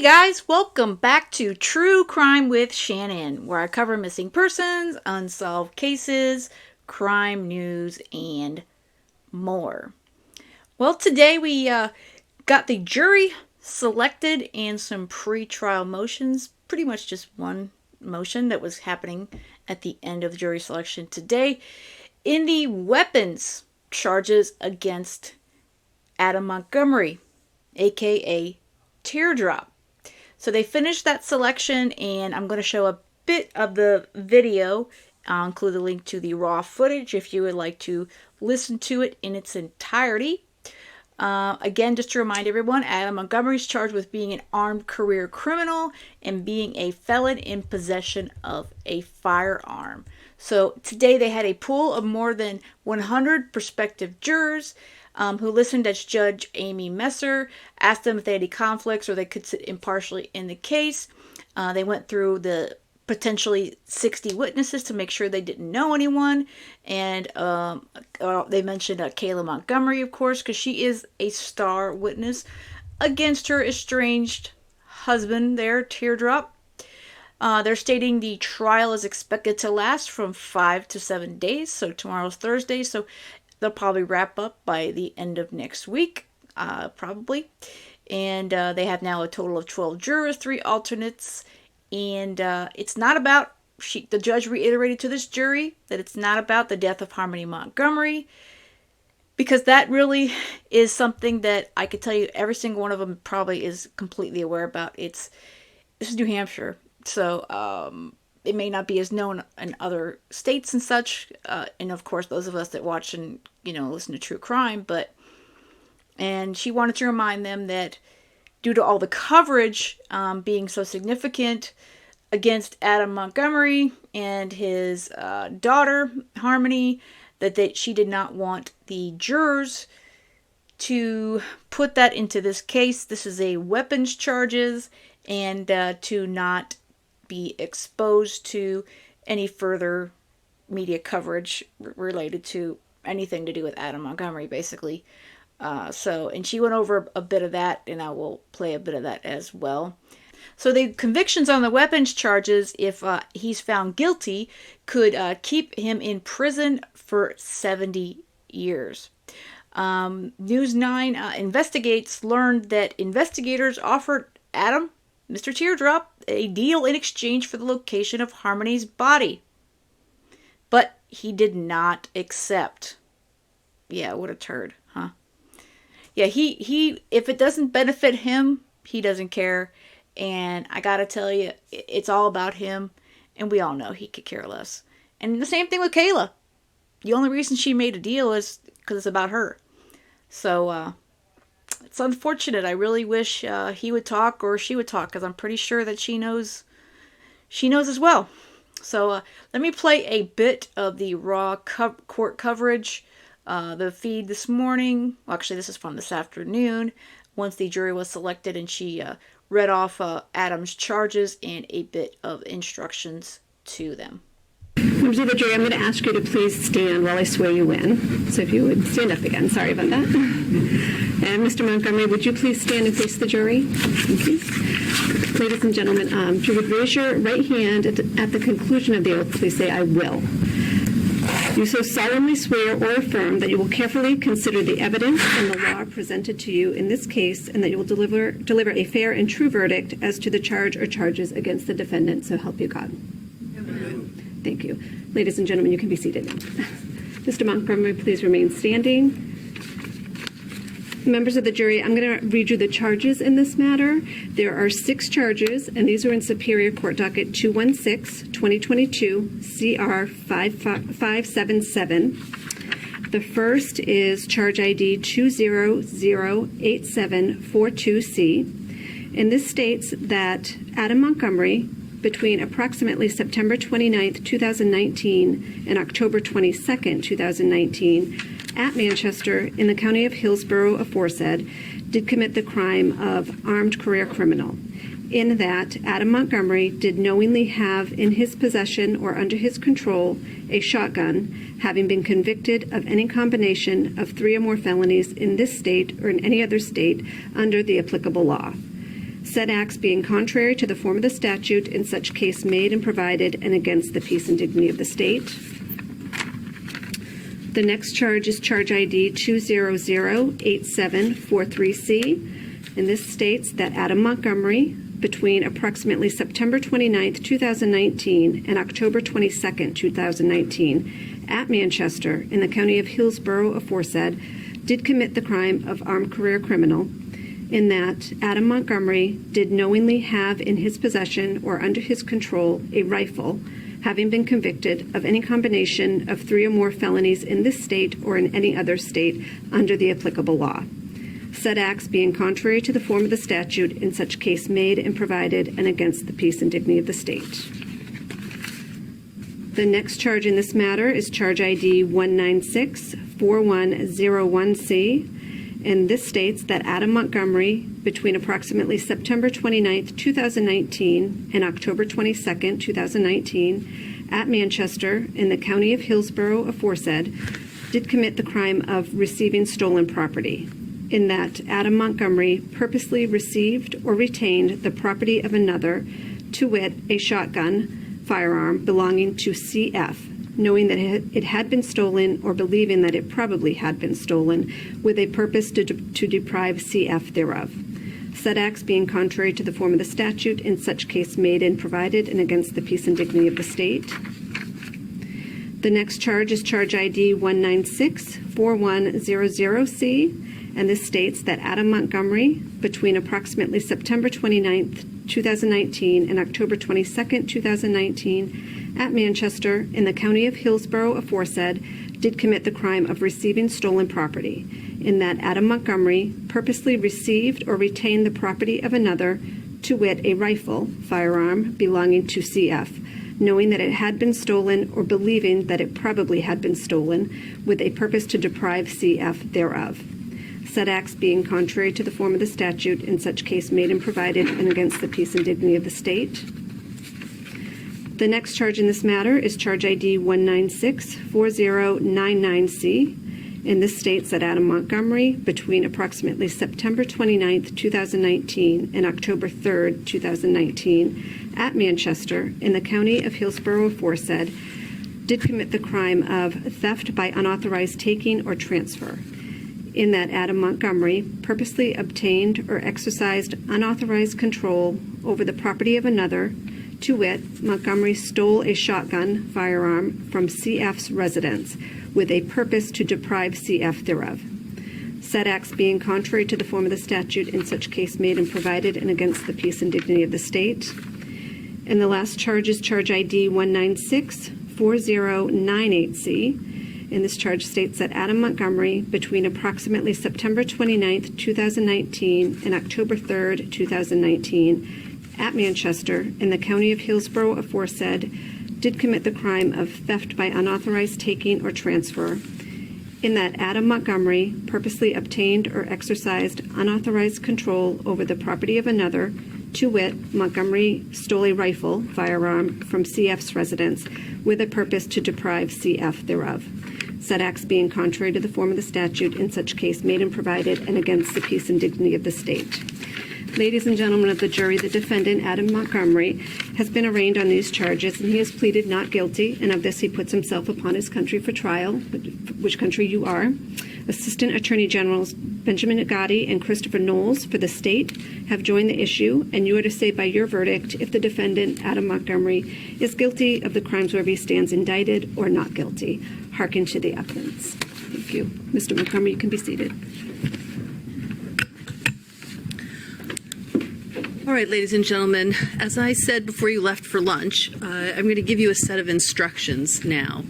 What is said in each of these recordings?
Hey guys, welcome back to True Crime with Shannon, where I cover missing persons, unsolved cases, crime news, and more. Well, today we got the jury selected and some pre-trial motions, pretty much just one motion that was happening at the end of the jury selection today in the weapons charges against Adam Montgomery, aka Teardrop. So they finished that selection, and I'm going to show a bit of the video. I'll include a link to the raw footage if you would like to listen to it in its entirety. Again, just to remind everyone, Adam Montgomery is charged with being an armed career criminal and being a felon in possession of a firearm. So today they had a pool of more than 100 prospective jurors who listened as Judge Amy Messer asked them if they had any conflicts or they could sit impartially in the case. They went through the potentially 60 witnesses to make sure they didn't know anyone. And they mentioned Kayla Montgomery, of course, because she is a star witness against her estranged husband there, Teardrop. They're stating the trial is expected to last from 5 to 7 days. So tomorrow's Thursday, so they'll probably wrap up by the end of next week, probably. And they have now a total of 12 jurors, 3 alternates. And it's not about, the judge reiterated to this jury that it's not about the death of Harmony Montgomery, because that really is something that I could tell you every single one of them probably is completely aware about. This is New Hampshire, so it may not be as known in other states and such, and of course those of us that watch and listen to true crime. And she wanted to remind them that due to all the coverage being so significant against Adam Montgomery and his daughter Harmony, that she did not want the jurors to put that into this case. This is a weapons charges, and to not be exposed to any further media coverage related to anything to do with Adam Montgomery, basically. And she went over a bit of that, and I will play a bit of that as well. So the convictions on the weapons charges, if he's found guilty, could keep him in prison for 70 years. News 9 investigates learned that investigators offered Adam, Mr. Teardrop, a deal in exchange for the location of Harmony's body. But he did not accept. Yeah, what a turd, huh? Yeah, he if it doesn't benefit him, he doesn't care. And I gotta tell you, it's all about him. And we all know he could care less. And the same thing with Kayla. The only reason she made a deal is because it's about her. So, it's unfortunate. I really wish he would talk or she would talk, because I'm pretty sure that she knows as well. So let me play a bit of the raw court coverage, the feed this morning. Well, actually, this is from this afternoon, once the jury was selected, and she read off Adam's charges and a bit of instructions to them. Members of the jury, I'm going to ask you to please stand while I swear you in. So if you would stand up again. Sorry about that. And Mr. Montgomery, would you please stand and face the jury? Thank you. Ladies and gentlemen, if you would raise your right hand at the conclusion of the oath, please say, "I will." You so solemnly swear or affirm that you will carefully consider the evidence and the law presented to you in this case, and that you will deliver a fair and true verdict as to the charge or charges against the defendant, so help you God. Amen. Thank you. Ladies and gentlemen, you can be seated now. Mr. Montgomery, please remain standing. Members of the jury, I'm going to read you the charges in this matter. There are 6 charges, and these are in Superior Court Docket 216-2022, CR 5577. The first is charge ID 2008742C, and this states that Adam Montgomery, between approximately September 29th, 2019 and October 22nd, 2019, at Manchester in the county of Hillsborough aforesaid, did commit the crime of armed career criminal, in that Adam Montgomery did knowingly have in his possession or under his control a shotgun, having been convicted of any combination of 3 or more felonies in this state or in any other state under the applicable law. said acts being contrary to the form of the statute in such case made and provided and against the peace and dignity of the state. The next charge is charge ID 2008743C, and this states that Adam Montgomery, between approximately September 29th, 2019 and October 22nd, 2019, at Manchester in the county of Hillsborough aforesaid, did commit the crime of armed career criminal, in that Adam Montgomery did knowingly have in his possession or under his control a rifle, having been convicted of any combination of 3 or more felonies in this state or in any other state under the applicable law. Said acts being contrary to the form of the statute in such case made and provided and against the peace and dignity of the state. The next charge in this matter is charge ID 1964101C, and this states that Adam Montgomery, between approximately September 29th, 2019 and October 22nd, 2019, at Manchester in the county of Hillsborough aforesaid, did commit the crime of receiving stolen property, in that Adam Montgomery purposely received or retained the property of another, to wit, a shotgun firearm belonging to CF, knowing that it had been stolen or believing that it probably had been stolen, with a purpose to deprive CF thereof. Said acts being contrary to the form of the statute in such case made and provided and against the peace and dignity of the state. The next charge is charge ID 1964100C, and this states that Adam Montgomery, between approximately September 29th, 2019 and October 22nd, 2019, at Manchester in the county of Hillsborough aforesaid, did commit the crime of receiving stolen property, in that Adam Montgomery purposely received or retained the property of another, to wit, a rifle firearm belonging to CF, knowing that it had been stolen or believing that it probably had been stolen, with a purpose to deprive CF thereof. Said acts being contrary to the form of the statute in such case made and provided and against the peace and dignity of the state. The next charge in this matter is charge ID 1964099C, and this states that Adam Montgomery, between approximately September 29th, 2019 and October 3rd, 2019, at Manchester in the county of Hillsborough aforesaid, did commit the crime of theft by unauthorized taking or transfer, in that Adam Montgomery purposely obtained or exercised unauthorized control over the property of another, to wit, Montgomery stole a shotgun firearm from CF's residence with a purpose to deprive CF thereof. Said acts being contrary to the form of the statute in such case made and provided and against the peace and dignity of the state. And the last charge is charge ID 1964098C, and this charge states that Adam Montgomery, between approximately September 29th, 2019 and October 3rd, 2019, at Manchester in the county of Hillsborough aforesaid, did commit the crime of theft by unauthorized taking or transfer, in that Adam Montgomery purposely obtained or exercised unauthorized control over the property of another, to wit, Montgomery stole a rifle firearm from CF's residence with a purpose to deprive CF thereof. Said acts being contrary to the form of the statute in such case made and provided and against the peace and dignity of the state. Ladies and gentlemen of the jury, the defendant, Adam Montgomery, has been arraigned on these charges, and he has pleaded not guilty, and of this he puts himself upon his country for trial, which country you are. Assistant Attorney Generals Benjamin Agati and Christopher Knowles for the state have joined the issue, and you are to say by your verdict if the defendant, Adam Montgomery, is guilty of the crimes wherever he stands indicted or not guilty. Hearken to the evidence. Thank you. Mr. Montgomery, you can be seated. All right, ladies and gentlemen, as I said before you left for lunch, I'm going to give you a set of instructions now.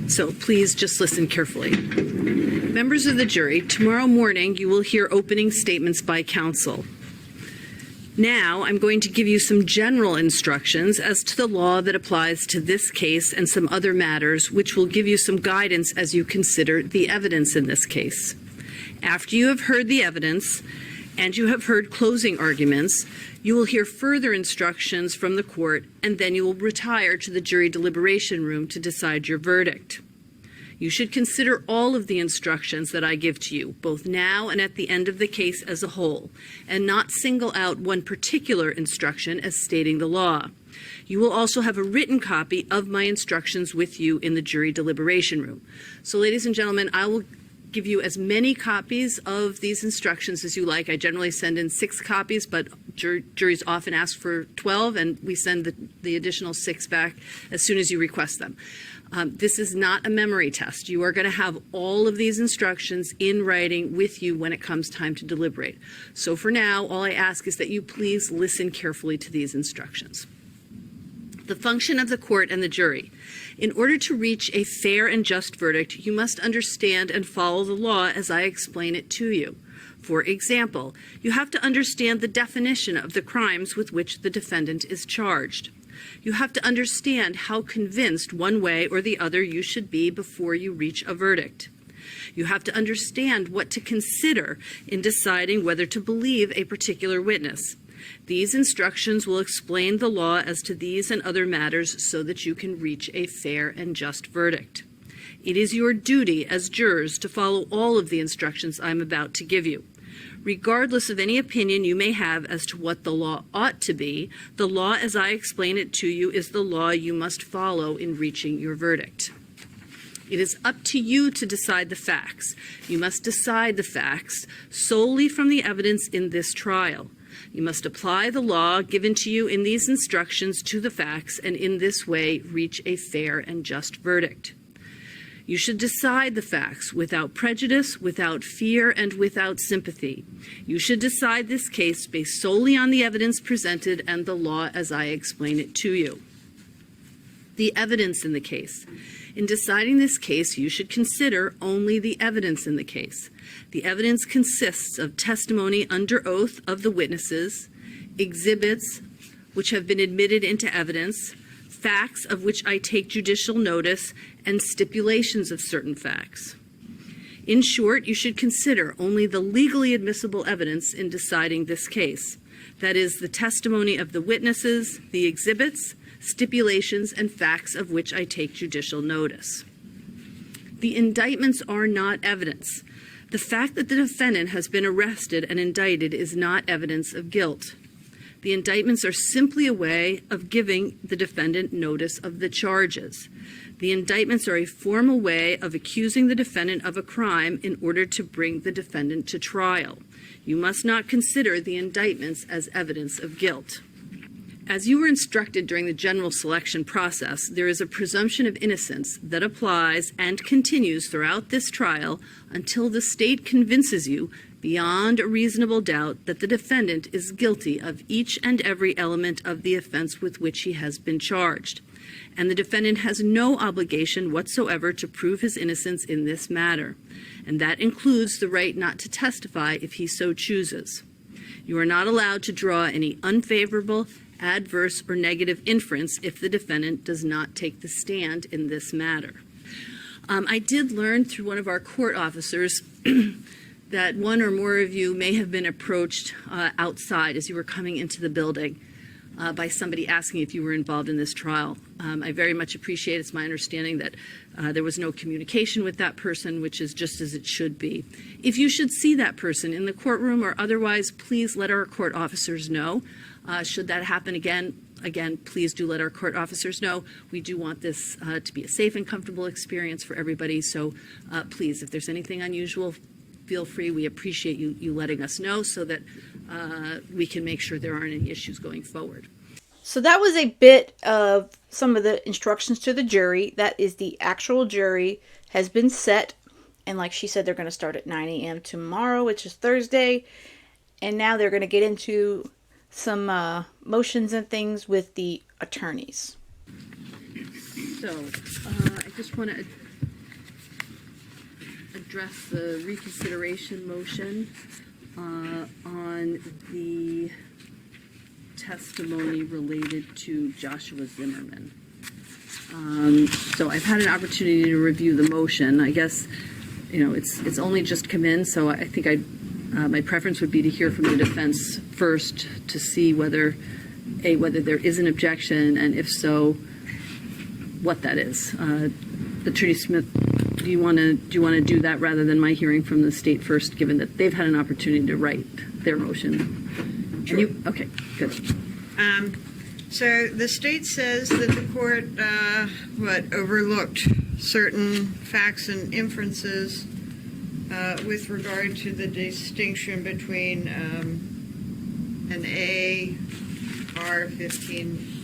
So please just listen carefully. Members of the jury, tomorrow morning you will hear opening statements by counsel. Now I'm going to give you some general instructions as to the law that applies to this case and some other matters, which will give you some guidance as you consider the evidence in this case. After you have heard the evidence, and you have heard closing arguments, you will hear further instructions from the court, and then you will retire to the jury deliberation room to decide your verdict. You should consider all of the instructions that I give to you, both now and at the end of the case as a whole, and not single out one particular instruction as stating the law. You will also have a written copy of my instructions with you in the jury deliberation room. So, ladies and gentlemen, I will give you as many copies of these instructions as you like. I generally send in 6 copies, but juries often ask for 12, and we send the additional 6 back as soon as you request them. This is not a memory test. You are going to have all of these instructions in writing with you when it comes time to deliberate. So for now, all I ask is that you please listen carefully to these instructions. The function of the court and the jury. In order to reach a fair and just verdict, you must understand and follow the law as I explain it to you. For example, you have to understand the definition of the crimes with which the defendant is charged. You have to understand how convinced one way or the other you should be before you reach a verdict. You have to understand what to consider in deciding whether to believe a particular witness. These instructions will explain the law as to these and other matters so that you can reach a fair and just verdict. It is your duty as jurors to follow all of the instructions I'm about to give you. Regardless of any opinion you may have as to what the law ought to be, the law as I explain it to you is the law you must follow in reaching your verdict. It is up to you to decide the facts. You must decide the facts solely from the evidence in this trial. You must apply the law given to you in these instructions to the facts and in this way reach a fair and just verdict. You should decide the facts without prejudice, without fear, and without sympathy. You should decide this case based solely on the evidence presented and the law as I explain it to you. The evidence in the case. In deciding this case, you should consider only the evidence in the case. The evidence consists of testimony under oath of the witnesses, exhibits which have been admitted into evidence, facts of which I take judicial notice, and stipulations of certain facts. In short, you should consider only the legally admissible evidence in deciding this case. That is, the testimony of the witnesses, the exhibits, stipulations, and facts of which I take judicial notice. The indictments are not evidence. The fact that the defendant has been arrested and indicted is not evidence of guilt. The indictments are simply a way of giving the defendant notice of the charges. The indictments are a formal way of accusing the defendant of a crime in order to bring the defendant to trial. You must not consider the indictments as evidence of guilt. As you were instructed during the general selection process, there is a presumption of innocence that applies and continues throughout this trial until the state convinces you beyond a reasonable doubt that the defendant is guilty of each and every element of the offense with which he has been charged, and the defendant has no obligation whatsoever to prove his innocence in this matter, and that includes the right not to testify if he so chooses. You are not allowed to draw any unfavorable, adverse, or negative inference if the defendant does not take the stand in this matter. I did learn through one of our court officers that one or more of you may have been approached outside as you were coming into the building by somebody asking if you were involved in this trial. I very much appreciate it. It's my understanding that there was no communication with that person, which is just as it should be. If you should see that person in the courtroom or otherwise, please let our court officers know. Should that happen again, please do let our court officers know. We do want this to be a safe and comfortable experience for everybody. So please, if there's anything unusual, feel free. We appreciate you letting us know so that we can make sure there aren't any issues going forward. So that was a bit of some of the instructions to the jury. That is, the actual jury has been set. And like she said, they're going to start at 9 a.m. tomorrow, which is Thursday. And now they're going to get into some motions and things with the attorneys. So I just want to address the reconsideration motion on the testimony related to Joshua Zimmerman. So I've had an opportunity to review the motion. I guess, it's only just come in, so I think my preference would be to hear from the defense first to see whether there is an objection, and if so, what that is. Attorney Smith, do you want to do that rather than my hearing from the state first, given that they've had an opportunity to write their motion? Sure. Okay, good. So the state says that the court, overlooked certain facts and inferences with regard to the distinction between an AR-15.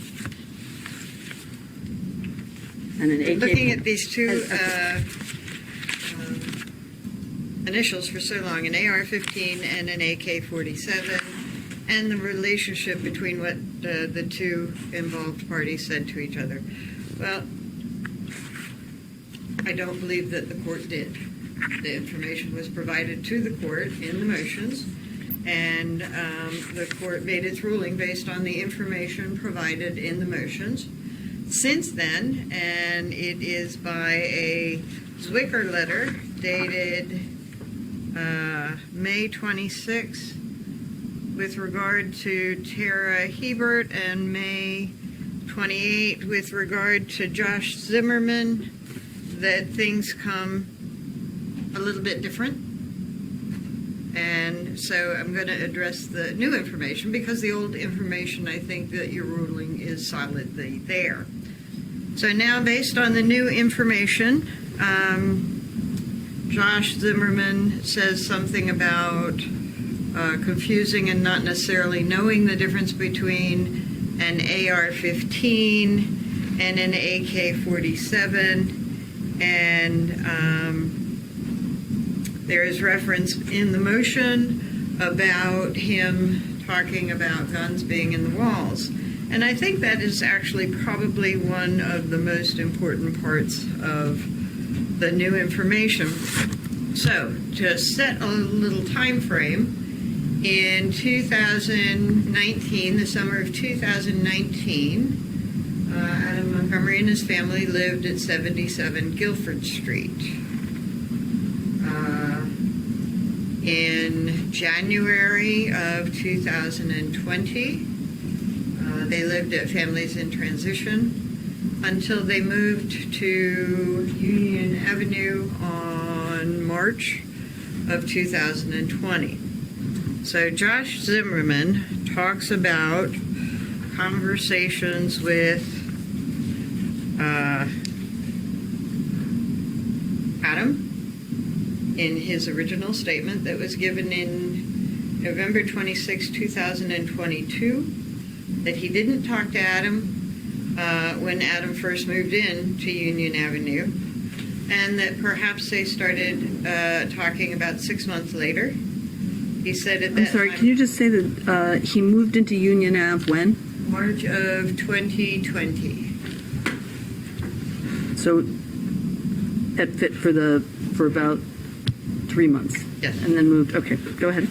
And an AK. Looking at these two initials for so long, an AR-15 and an AK-47, and the relationship between what the two involved parties said to each other. Well, I don't believe that the court did. The information was provided to the court in the motions, and the court made its ruling based on the information provided in the motions. Since then, and it is by a Zwicker letter dated May 26, with regard to Tara Hebert, and May 28 with regard to Josh Zimmerman, that things come a little bit different. And so I'm going to address the new information, because the old information, I think that your ruling is solidly there. So now, based on the new information, Josh Zimmerman says something about confusing and not necessarily knowing the difference between an AR-15 and an AK-47, and there is reference in the motion about him talking about guns being in the walls. And I think that is actually probably one of the most important parts of the new information. So, to set a little time frame, in 2019, the summer of 2019, Adam Montgomery and his family lived at 77 Guilford Street. In January of 2020, they lived at Families in Transition until they moved to Union Avenue on March of 2020. So Josh Zimmerman talks about conversations with Adam in his original statement that was given in November 26, 2022, that he didn't talk to Adam when Adam first moved in to Union Avenue, and that perhaps they started talking about 6 months later. He said at that I'm sorry, time, can you just say that he moved into Union Ave when? March of 2020. So that fit for about 3 months? Yes. And then moved, okay, go ahead.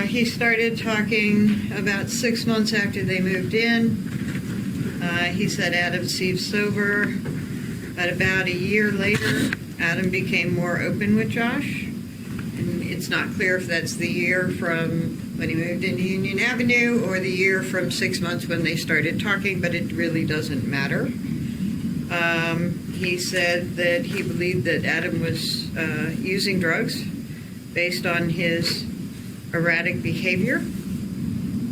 He started talking about 6 months after they moved in. He said Adam seemed sober. But about a year later, Adam became more open with Josh. And it's not clear if that's the year from when he moved into Union Avenue or the year from 6 months when they started talking, but it really doesn't matter. He said that he believed that Adam was using drugs based on his erratic behavior.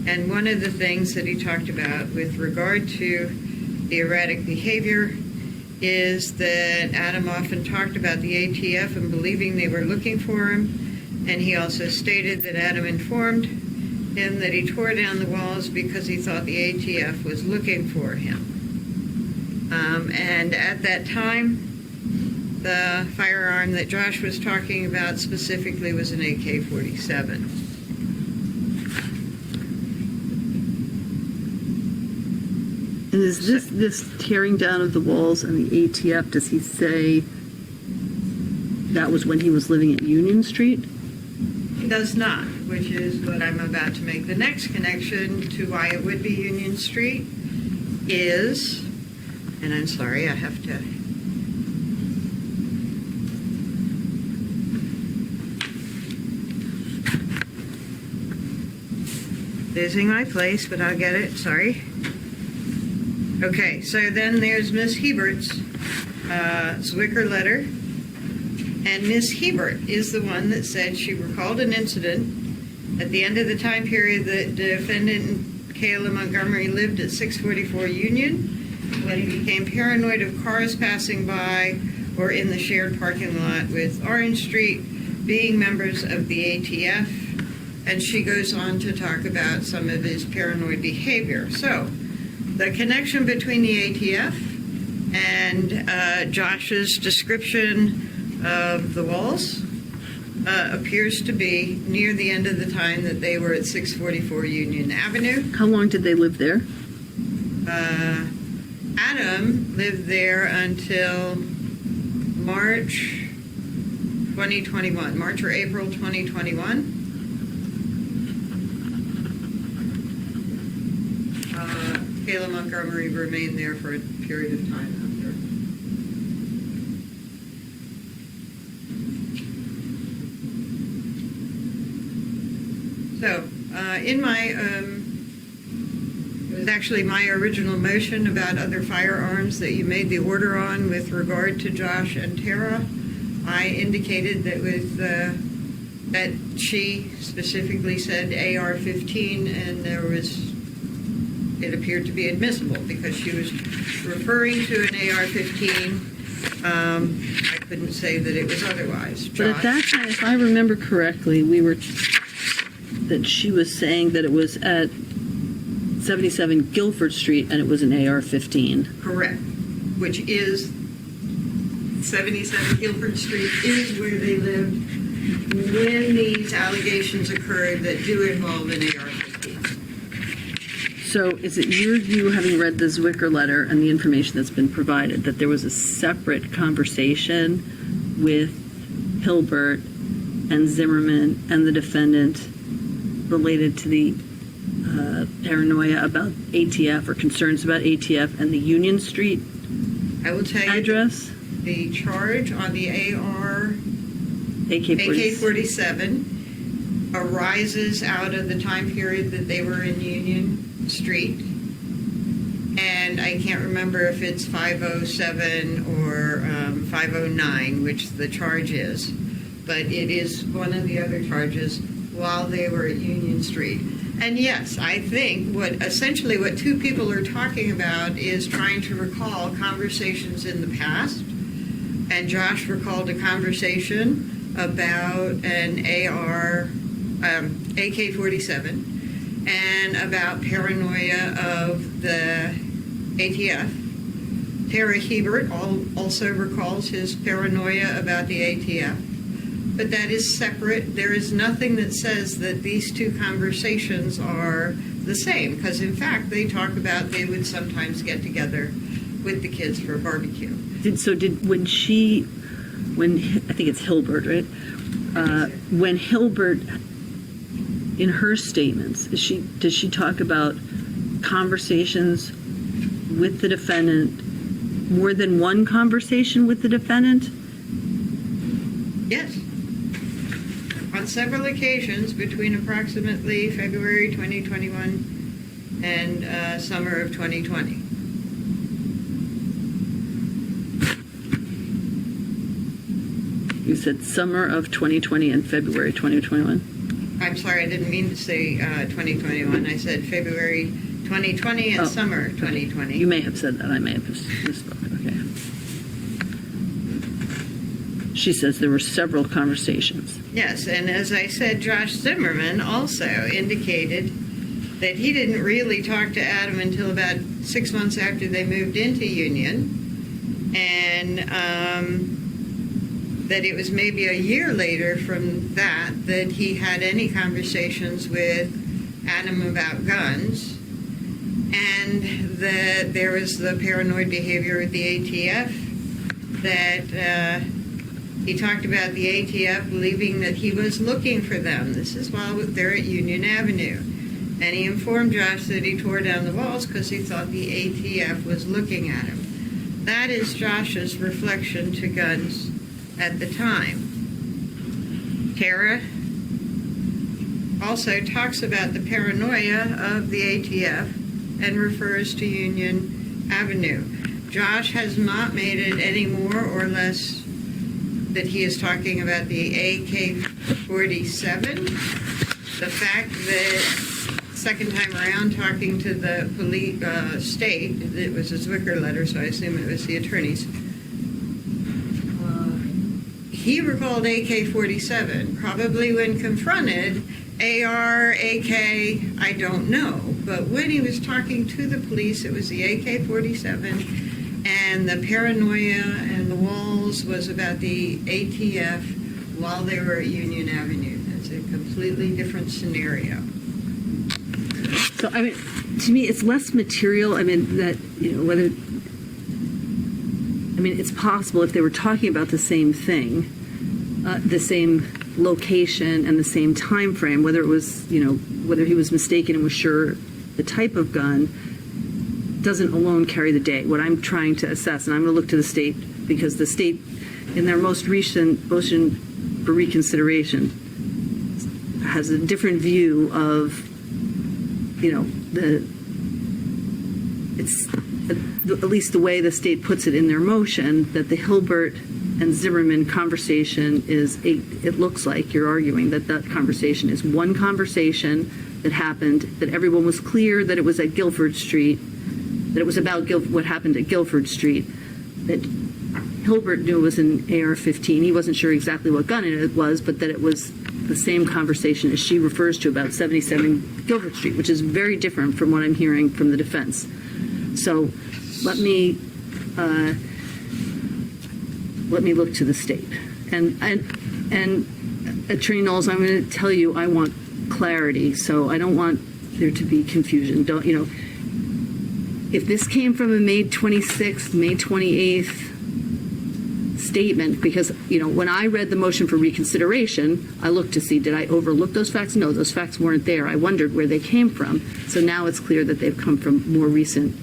And one of the things that he talked about with regard to the erratic behavior is that Adam often talked about the ATF and believing they were looking for him. And he also stated that Adam informed him that he tore down the walls because he thought the ATF was looking for him. And at that time, the firearm that Josh was talking about specifically was an AK-47. And is this tearing down of the walls and the ATF, does he say that was when he was living at Union Street? He does not, which is what I'm about to make. The next connection to why it would be Union Street is, and I'm sorry, I have to... Losing my place, but I'll get it, sorry. Okay, so then there's Miss Hebert's Zwicker letter. And Miss Hebert is the one that said she recalled an incident at the end of the time period that defendant Kayla Montgomery lived at 644 Union when he became paranoid of cars passing by or in the shared parking lot with Orange Street being members of the ATF. And she goes on to talk about some of his paranoid behavior. So, the connection between the ATF and Josh's description of the walls appears to be near the end of the time that they were at 644 Union Avenue. How long did they live there? Adam lived there until March 2021, March or April 2021. Kayla Montgomery remained there for a period of time after. So, in my, it was actually my original motion about other firearms that you made the order on with regard to Josh and Tara. I indicated that that she specifically said AR-15, and it appered to be admissible because she was referring to an AR-15. I couldn't say that it was otherwise. But at that time, if I remember correctly, that she was saying that it was at 77 Guilford Street and it was an AR-15. Correct, which is 77 Guilford Street is where they lived when these allegations occurred that do involve an AR-15. So is it your view, having read the Zwicker letter and the information that's been provided, that there was a separate conversation with Hilbert and Zimmerman and the defendant related to the paranoia about ATF or concerns about ATF and the Union Street I will tell you address? The charge on the AK-47 arises out of the time period that they were in Union Street, and I can't remember if it's 507 or 509, which the charge is, but it is one of the other charges while they were at Union Street. And yes, I think what two people are talking about is trying to recall conversations in the past, and Josh recalled a conversation about an AK-47 and about paranoia of the ATF. Tara Hebert also recalls his paranoia about the ATF, but that is separate. There is nothing that says that these two conversations are the same, because in fact they talk about they would sometimes get together with the kids for a barbecue. When I think it's Hilbert, right? When Hilbert, in her statements, does she talk about conversations with the defendant, more than one conversation with the defendant? Yes. On several occasions between approximately February 2021 and summer of 2020. You said summer of 2020 and February 2021. I'm sorry, I didn't mean to say 2021. I said February 2020 and summer 2020. You may have said that. I may have misspoke. Okay. She says there were several conversations. Yes, and as I said, Josh Zimmerman also indicated that he didn't really talk to Adam until about 6 months after they moved into Union, and that it was maybe a year later from that he had any conversations with Adam about guns, and that there was the paranoid behavior with the ATF, that he talked about the ATF believing that he was looking for them. This is while they're at Union Avenue. And he informed Josh that he tore down the walls because he thought the ATF was looking at him. That is Josh's reflection to guns at the time. Tara also talks about the paranoia of the ATF and refers to Union Avenue. Josh has not made it any more or less that he is talking about the AK-47. The fact that second time around talking to the police state, it was a Zwicker letter, so I assume it was the attorneys. He recalled AK-47. Probably when confronted, AR, AK, I don't know. But when he was talking to the police, it was the AK-47. And the paranoia and the walls was about the ATF while they were at Union Avenue. That's a completely different scenario. So, I mean, to me, it's less material. I mean, that, whether, I mean, it's possible if they were talking about the same thing, the same location and the same time frame, whether it was, whether he was mistaken and was sure the type of gun, doesn't alone carry the day. What I'm trying to assess, and I'm going to look to the state, because the state, in their most recent motion for reconsideration, has a different view of, it's at least the way the state puts it in their motion, that the Hilbert and Zimmerman conversation is, it looks like you're arguing that conversation is one conversation that happened, that everyone was clear that it was at Guilford Street, that it was about what happened at Guilford Street, that Hilbert knew it was an AR-15. He wasn't sure exactly what gun it was, but that it was the same conversation as she refers to about 77 Guilford Street, which is very different from what I'm hearing from the defense. So let me look to the state. And Attorney Knowles, I'm going to tell you I want clarity, so I don't want there to be confusion. If this came from a May 26th, May 28th statement, because, when I read the motion for reconsideration, I looked to see, did I overlook those facts? No, those facts weren't there. I wondered where they came from. So now it's clear that they've come from more recent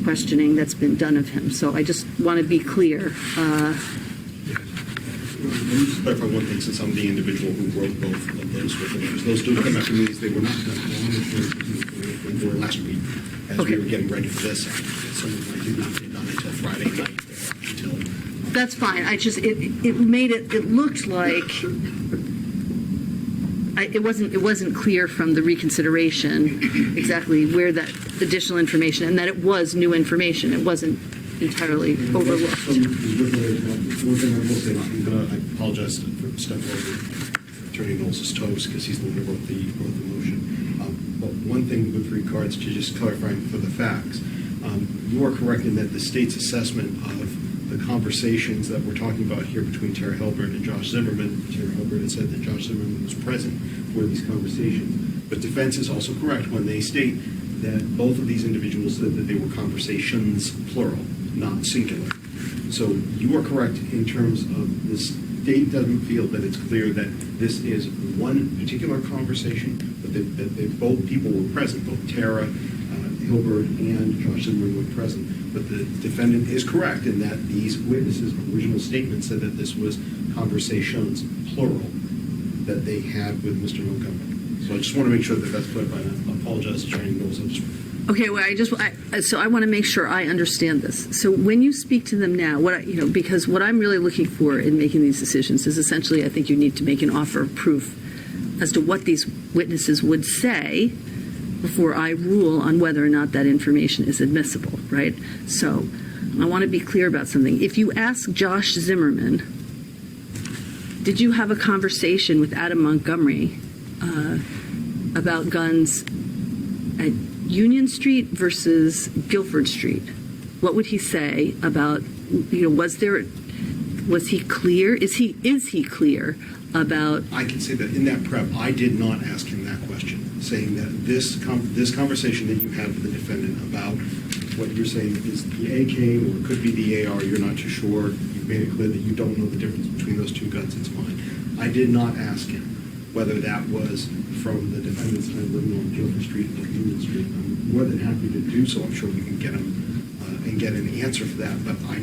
questioning that's been done of him. So I just want to be clear. Let me just clarify one thing, since I'm the individual who wrote both of those letters. Those do come after meetings. They were not done they were last week as we were getting ready for this. Some of them I did not get done until Friday night. That's fine. I just, it made it looked like it wasn't clear from the reconsideration exactly where that additional information, and that it was new information. It wasn't entirely overlooked. One thing I will say, I apologize for stepping over Attorney Knowles' toes because he's the one who wrote the motion. But one thing with regards to just clarifying for the facts, you are correct in that the state's assessment of the conversations that we're talking about here between Tara Hilbert and Josh Zimmerman, Tara Hilbert had said that Josh Zimmerman was present for these conversations. But defense is also correct when they state that both of these individuals said that they were conversations, plural, not singular. So you are correct in terms of the state doesn't feel that it's clear that this is one particular conversation, but that both people were present, both Tara Hilbert and Josh Zimmerman were present. But the defendant is correct in that these witnesses' original statement said that this was conversations, plural, that they had with Mr. Montgomery. So I just want to make sure that that's clarified. I apologize to Attorney Knowles. Okay, well, so I want to make sure I understand this. So when you speak to them now, because what I'm really looking for in making these decisions is essentially, I think you need to make an offer of proof as to what these witnesses would say before I rule on whether or not that information is admissible, right? So I want to be clear about something. If you ask Josh Zimmerman, did you have a conversation with Adam Montgomery about guns at Union Street versus Guilford Street? What would he say about, was he clear? Is he clear about? I can say that in that prep, I did not ask him that question, saying that this conversation that you had with the defendant about what you're saying is the AK or it could be the AR, you're not too sure, you've made it clear that you don't know the difference between those two guns, it's fine. I did not ask him whether that was from the defendant's time living on Guilford Street or Union Street. I'm more than happy to do so. I'm sure we can get him and get an answer for that, but I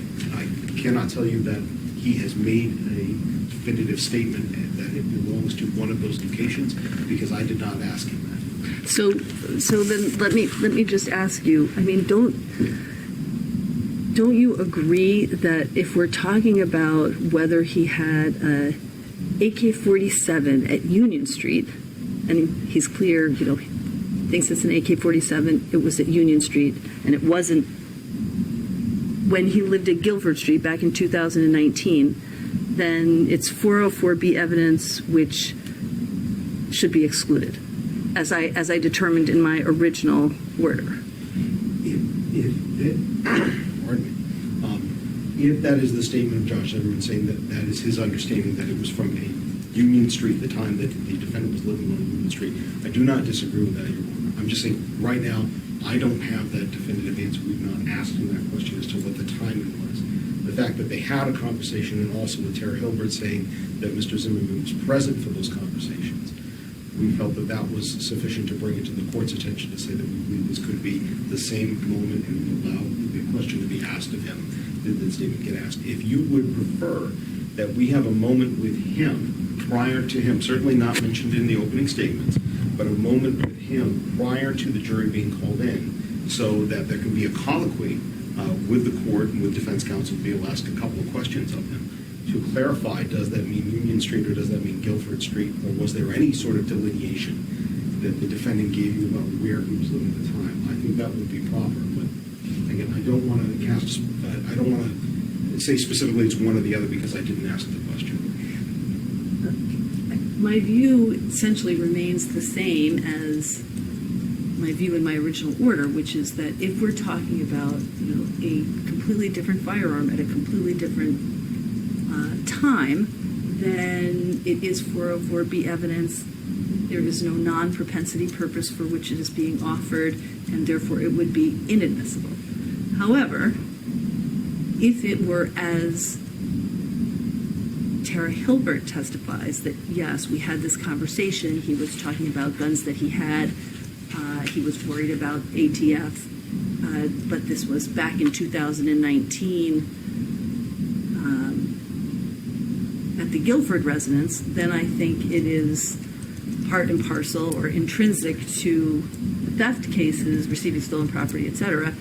cannot tell you that he has made a definitive statement that it belongs to one of those locations because I did not ask him that. So then let me just ask you. I mean, don't you agree that if we're talking about whether he had a AK-47 at Union Street, and he's clear, thinks it's an AK-47, it was at Union Street, and it wasn't when he lived at Guilford Street back in 2019, then it's 404B evidence which should be excluded, as I determined in my original order. If that is the statement of Josh Zimmerman saying that that is his understanding that it was from a Union Street, the time that the defendant was living on Union Street, I do not disagree with that, Your Honor. I'm just saying, right now, I don't have that definitive answer. We've not asked him that question as to what the timing was. The fact that they had a conversation, and also with Tara Hilbert saying that Mr. Zimmerman was present for those conversations, we felt that that was sufficient to bring it to the court's attention to say that we believe this could be the same moment and allow the question to be asked of him. Did the statement get asked? If you would prefer that we have a moment with him prior to him, certainly not mentioned in the opening statements, but a moment with him prior to the jury being called in, so that there can be a colloquy with the court and with defense counsel to be able to ask a couple of questions of him to clarify, does that mean Union Street or does that mean Guilford Street, or was there any sort of delineation that the defendant gave you about where he was living at the time? I think that would be proper, but again, I don't want to say specifically it's one or the other because I didn't ask the question. My view essentially remains the same as my view in my original order, which is that if we're talking about a completely different firearm at a completely different time, then it is 404B evidence. There is no non-propensity purpose for which it is being offered, and therefore it would be inadmissible. However, if it were as Tara Hilbert testifies, that yes, we had this conversation, he was talking about guns that he had, he was worried about ATF, but this was back in 2019 at the Guilford residence, then I think it is part and parcel or intrinsic to theft cases, receiving stolen property, etc.,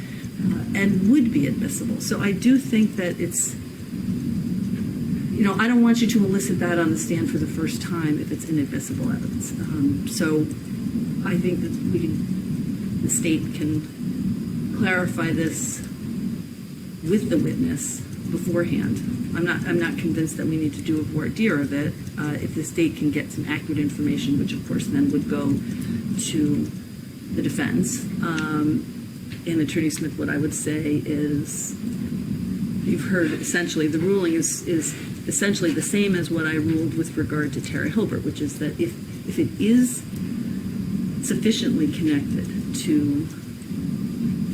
and would be admissible. So I do think that it's, I don't want you to elicit that on the stand for the first time if it's inadmissible evidence. So I think that the state can clarify this with the witness beforehand. I'm not convinced that we need to do a voir dire of it. If the state can get some accurate information, which of course then would go to the defense. And Attorney Smith, what I would say is, you've heard essentially the ruling is essentially the same as what I ruled with regard to Tara Hilbert, which is that if it is sufficiently connected to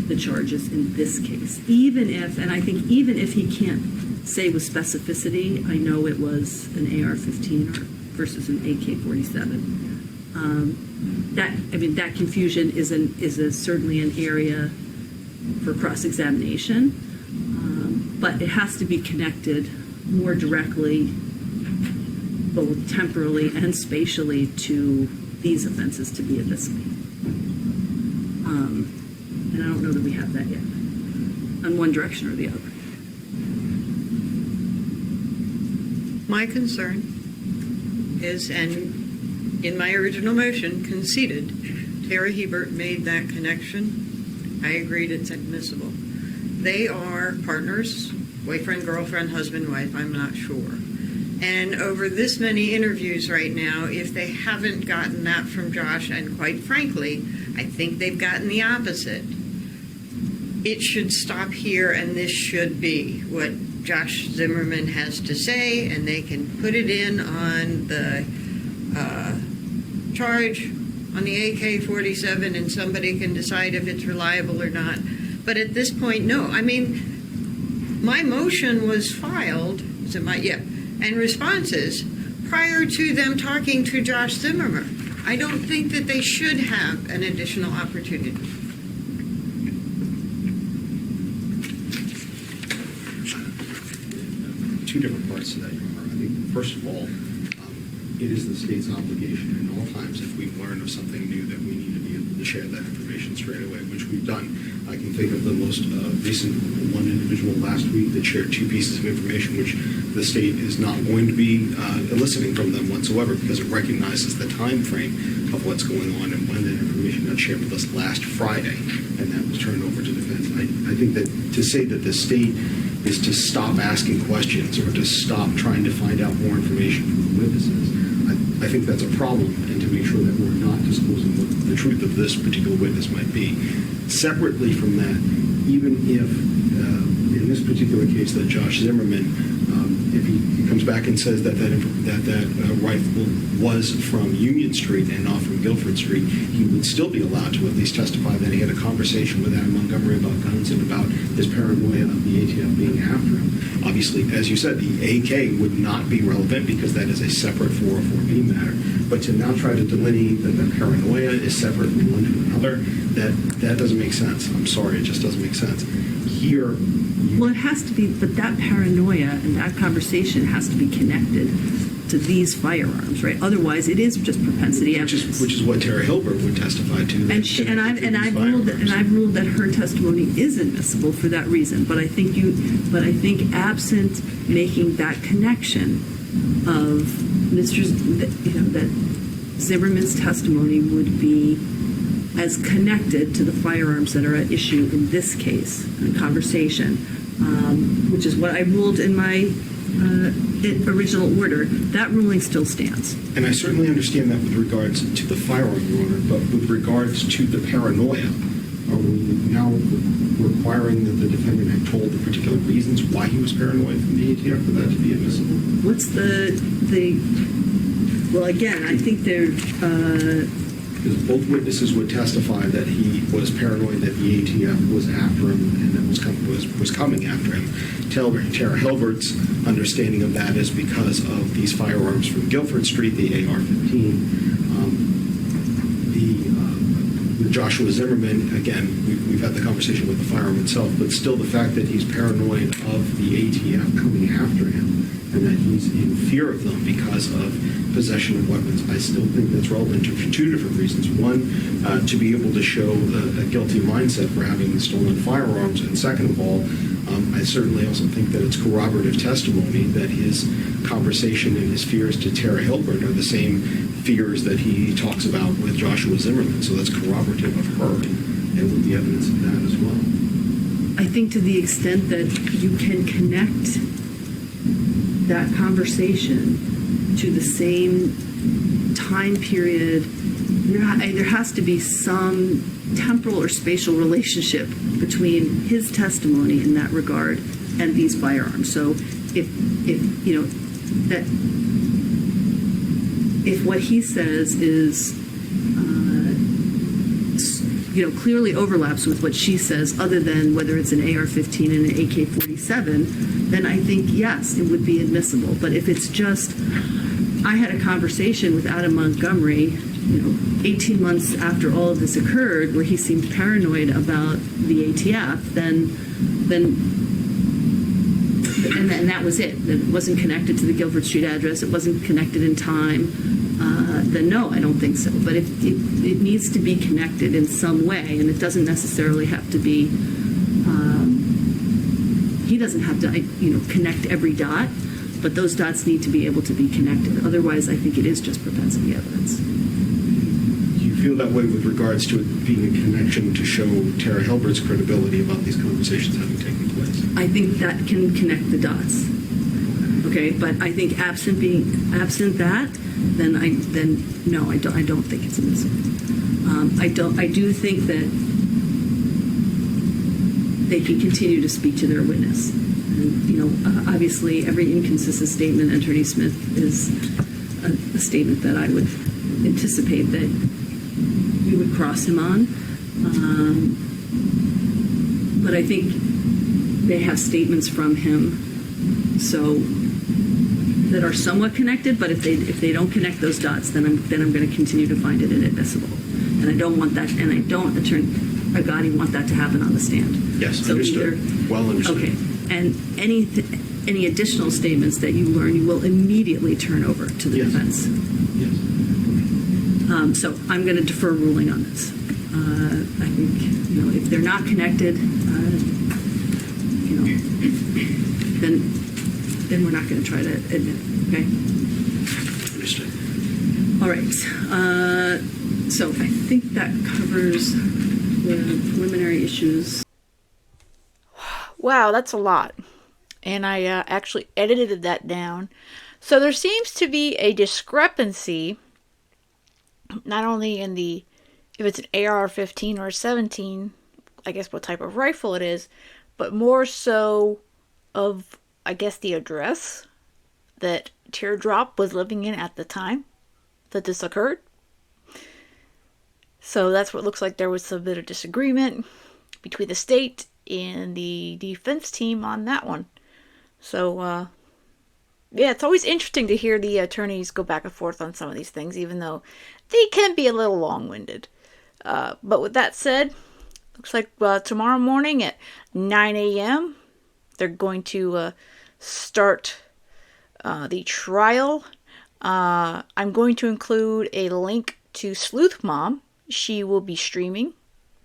the charges in this case, even if he can't say with specificity, I know it was an AR-15 versus an AK-47. That confusion is certainly an area for cross-examination, but it has to be connected more directly, both temporally and spatially, to these offenses to be admissible. And I don't know that we have that yet, on one direction or the other. My concern is, and in my original motion conceded, Tara Hebert made that connection. I agreed it's admissible. They are partners, boyfriend, girlfriend, husband, wife, I'm not sure. And over this many interviews right now, if they haven't gotten that from Josh, and quite frankly, I think they've gotten the opposite, it should stop here, and this should be what Josh Zimmerman has to say, and they can put it in on the charge on the AK-47, and somebody can decide if it's reliable or not. But at this point, no. I mean, my motion was filed, and responses prior to them talking to Josh Zimmerman. I don't think that they should have an additional opportunity. Two different parts to that, Your Honor. I think, first of all, it is the state's obligation in all times, if we learn of something new, that we need to be able to share that information straight away, which we've done. I can think of the most recent one individual last week that shared 2 pieces of information, which the state is not going to be eliciting from them whatsoever because it recognizes the time frame of what's going on and when that information got shared with us last Friday, and that was turned over to defense. I think that to say that the state is to stop asking questions or to stop trying to find out more information from the witnesses, I think that's a problem, and to make sure that we're not disclosing what the truth of this particular witness might be. Separately from that, even if in this particular case that Josh Zimmerman, if he comes back and says that rifle was from Union Street and not from Guilford Street, he would still be allowed to at least testify that he had a conversation with Adam Montgomery about guns and about his paranoia of the ATF being after him. Obviously, as you said, the AK would not be relevant because that is a separate 404B matter. But to now try to delineate that the paranoia is separate from one to another, that doesn't make sense. I'm sorry, it just doesn't make sense. Here, Well, it has to be, but that paranoia and that conversation has to be connected to these firearms, right? Otherwise, it is just propensity evidence. which is what Tara Hilbert would testify to. I've ruled that her testimony is admissible for that reason. But I think absent making that connection of that Zimmerman's testimony would be as connected to the firearms that are at issue in this case in conversation, which is what I ruled in my original order. That ruling still stands. And I certainly understand that with regards to the firearm, Your Honor, but with regards to the paranoia, are we now requiring that the defendant had told the particular reasons why he was paranoid from the ATF for that to be admissible? What's well, again, I think Because both witnesses would testify that he was paranoid that the ATF was after him and that was coming after him. Tara Hilbert's understanding of that is because of these firearms from Guilford Street, the AR-15. The Joshua Zimmerman, again, we've had the conversation with the firearm itself, but still the fact that he's paranoid of the ATF coming after him and that he's in fear of them because of possession of weapons, I still think that's relevant for 2 different reasons. One, to be able to show a guilty mindset for having stolen firearms, and second of all, I certainly also think that it's corroborative testimony that his conversation and his fears to Tara Hilbert are the same fears that he talks about with Joshua Zimmerman, so that's corroborative of her and with the evidence of that as well. I think to the extent that you can connect that conversation to the same time period, there has to be some temporal or spatial relationship between his testimony in that regard and these firearms. So if what he says is clearly overlaps with what she says, other than whether it's an AR-15 and an AK-47, then I think, yes, it would be admissible. But if it's just, I had a conversation with Adam Montgomery, 18 months after all of this occurred, where he seemed paranoid about the ATF, then that was it. It wasn't connected to the Guilford Street address. It wasn't connected in time. Then no, I don't think so. But it needs to be connected in some way, and it doesn't necessarily have to be. He doesn't have to, connect every dot, but those dots need to be able to be connected. Otherwise, I think it is just propensity evidence. Do you feel that way with regards to it being a connection to show Tara Hilbert's credibility about these conversations having taken place? I think that can connect the dots. Okay, but I think absent that, then no, I don't think it's admissible. I do think that they can continue to speak to their witness. And, obviously, every inconsistent statement, Attorney Smith, is a statement that I would anticipate that we would cross him on. But I think they have statements from him that are somewhat connected. But if they don't connect those dots, then I'm going to continue to find it inadmissible. And I don't want that. And I don't, Attorney Agati, want that to happen on the stand. Yes, So understood. Well understood. Okay, and any additional statements that you learn, you will immediately turn over to the defense. Yes. So I'm going to defer ruling on this. I think if they're not connected, then we're not going to try to admit it, okay? Understood. All right. So I think that covers the preliminary issues. Wow, that's a lot. And I actually edited that down. So there seems to be a discrepancy, not only in the, if it's an AR-15 or a 17, I guess what type of rifle it is, but more so of, I guess, the address that Teardrop was living in at the time that this occurred. So that's what looks like there was a bit of disagreement between the state and the defense team on that one. So, yeah, it's always interesting to hear the attorneys go back and forth on some of these things, even though they can be a little long-winded. But with that said, looks like tomorrow morning at 9 a.m., they're going to start the trial. I'm going to include a link to Sleuth Mom. She will be streaming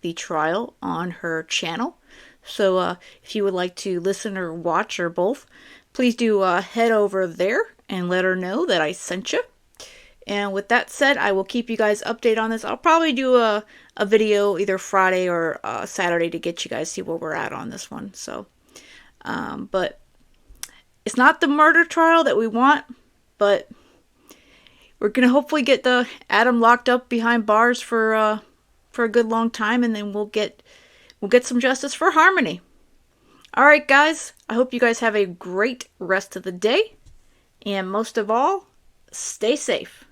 the trial on her channel. So if you would like to listen or watch or both, please do head over there and let her know that I sent you. And with that said, I will keep you guys updated on this. I'll probably do a video either Friday or Saturday to get you guys see where we're at on this one. So, but it's not the murder trial that we want, but we're gonna hopefully get the Adam locked up behind bars for a good long time, and then we'll get some justice for Harmony. All right, guys. I hope you guys have a great rest of the day, and most of all, stay safe.